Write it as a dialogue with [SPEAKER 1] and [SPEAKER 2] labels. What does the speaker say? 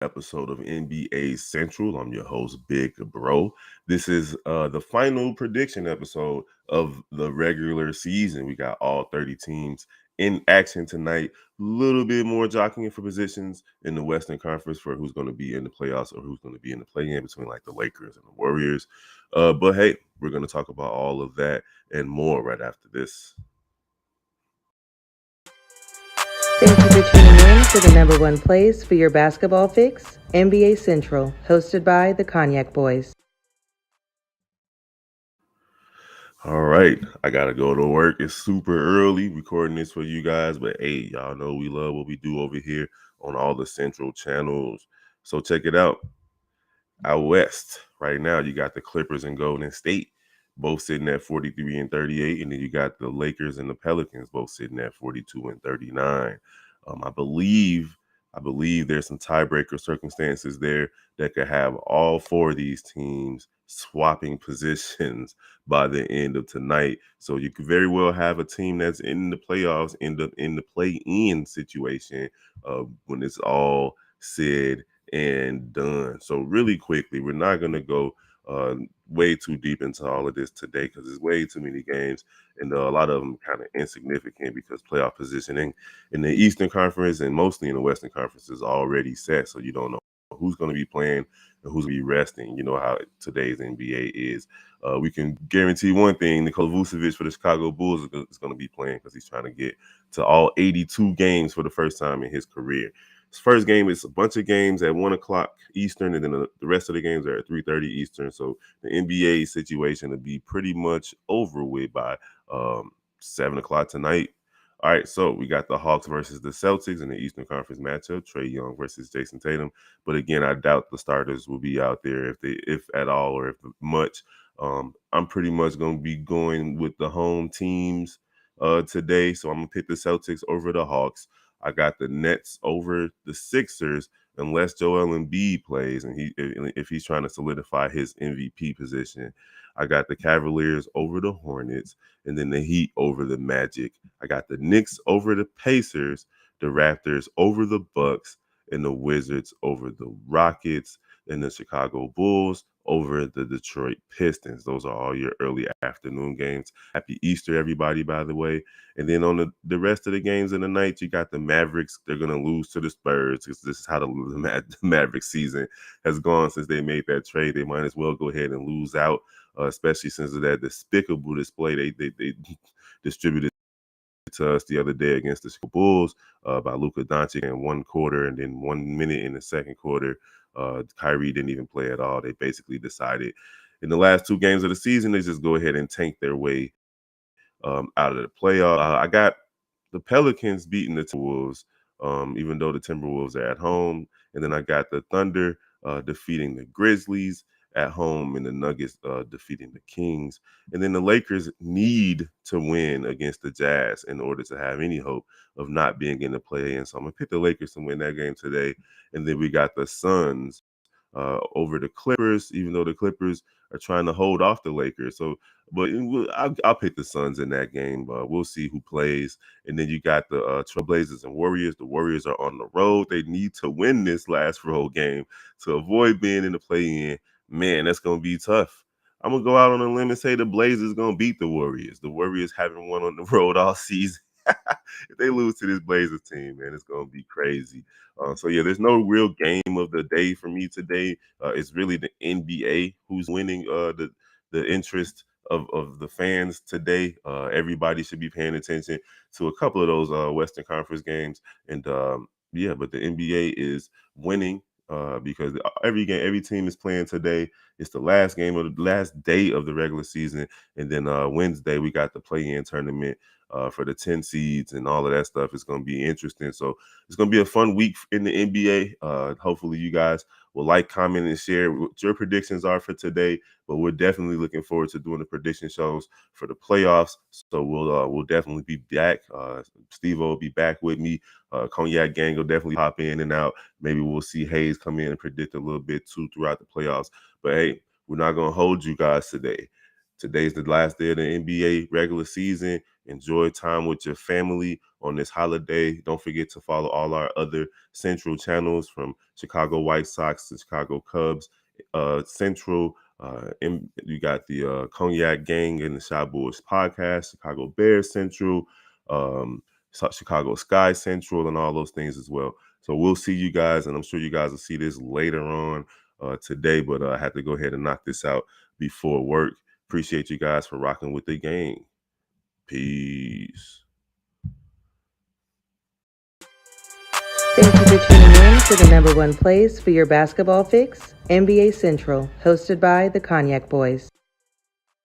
[SPEAKER 1] episode of NBA Central. I'm your host, Big Bro. This is the final prediction episode of the regular season. We got all 30 teams in action tonight. A little bit more jockeying for positions in the Western Conference for who's going to be in the playoffs or who's going to be in the play-in between like the Lakers and the Warriors. But hey, we're going to talk about all of that and more right after this.
[SPEAKER 2] Thank you for tuning in to the number one place for your basketball fix, NBA Central, hosted by the Cognac Boys.
[SPEAKER 1] All right, I gotta go to work. It's super early recording this for you guys, but hey, y'all know we love what we do over here on all the Central channels. So check it out. Out west, right now, you got the Clippers and Golden State, both sitting at 43 and 38, and then you got the Lakers and the Pelicans, both sitting at 42 and 39. I believe there's some tiebreaker circumstances there that could have all four of these teams swapping positions by the end of tonight. So you could very well have a team that's in the playoffs end up in the play-in situation when it's all said and done. So really quickly, we're not going to go way too deep into all of this today because there's way too many games and a lot of them kind of insignificant because playoff positioning in the Eastern Conference and mostly in the Western Conference is already set. So you don't know who's going to be playing and who's going to be resting. You know how today's NBA is. We can guarantee one thing: Nikola Vucevic for the Chicago Bulls is going to be playing because he's trying to get to all 82 games for the first time in his career. His first game is a bunch of games at 1 o'clock Eastern, and then the rest of the games are at 3:30 Eastern. So the NBA situation will be pretty much over with by 7 o'clock tonight. All right, so we got the Hawks versus the Celtics in the Eastern Conference matchup. Trae Young versus Jason Tatum. But again, I doubt the starters will be out there if at all, or if much. I'm pretty much going to be going with the home teams today. So I'm going to pick the Celtics over the Hawks. I got the Nets over the Sixers unless Joel Embiid plays and if he's trying to solidify his MVP position. I got the Cavaliers over the Hornets and then the Heat over the Magic. I got the Knicks over the Pacers, the Raptors over the Bucks, and the Wizards over the Rockets, and the Chicago Bulls over the Detroit Pistons. Those are all your early afternoon games. Happy Easter, everybody, by the way. And then on the rest of the games in the night, you got the Mavericks. They're going to lose to the Spurs because this is how the Mavericks season has gone since they made that trade. They might as well go ahead and lose out, especially since of that despicable display they distributed to us the other day against the Chicago Bulls by Luka Doncic in one quarter, and then 1 minute in the second quarter, Kyrie didn't even play at all. They basically decided in the last two games of the season to just go ahead and tank their way out of the playoff. I got the Pelicans beating the Timberwolves, even though the Timberwolves are at home, and then I got the Thunder defeating the Grizzlies at home and the Nuggets defeating the Kings. And then the Lakers need to win against the Jazz in order to have any hope of not being in the play-in. So I'm going to pick the Lakers to win that game today. And then we got the Suns over the Clippers, even though the Clippers are trying to hold off the Lakers. So, but I'll pick the Suns in that game. We'll see who plays. And then you got the Trailblazers and Warriors. The Warriors are on the road. They need to win this last road game to avoid being in the play-in. Man, that's going to be tough. I'm going to go out on a limb and say the Blazers going to beat the Warriors. The Warriors haven't won on the road all season. If they lose to this Blazers team, man, it's going to be crazy. So, yeah, there's no real game of the day for me today. It's really the NBA who's winning the interest of the fans today. Everybody should be paying attention to a couple of those Western Conference games. And, yeah, but the NBA is winning because every team is playing today. It's the last game of the last day of the regular season. And then Wednesday, we got the play-in tournament for the 10 seeds and all of that stuff. It's going to be interesting. So it's going to be a fun week in the NBA. Hopefully you guys will like, comment, and share what your predictions are for today. But we're definitely looking forward to doing the prediction shows for the playoffs. So we'll definitely be back. Steve will be back with me. Cognac Gang will definitely pop in and out. Maybe we'll see Hayes come in and predict a little bit too throughout the playoffs. But hey, we're not going to hold you guys today. Today's the last day of the NBA regular season, Enjoy time with your family on this holiday. Don't forget to follow all our other Central channels, from Chicago White Sox to Chicago Cubs Central. You got the Cognac Gang and the Shy Boys podcast, Chicago Bears Central, um, Chicago Sky Central, and all those things as well. So we'll see you guys, and I'm sure you guys will see this later on today, but I had to go ahead and knock this out before work. Appreciate you guys for rocking with the gang. Peace.
[SPEAKER 2] Thank you for tuning in to the number one place for your basketball fix, NBA Central, hosted by the Cognac Boys.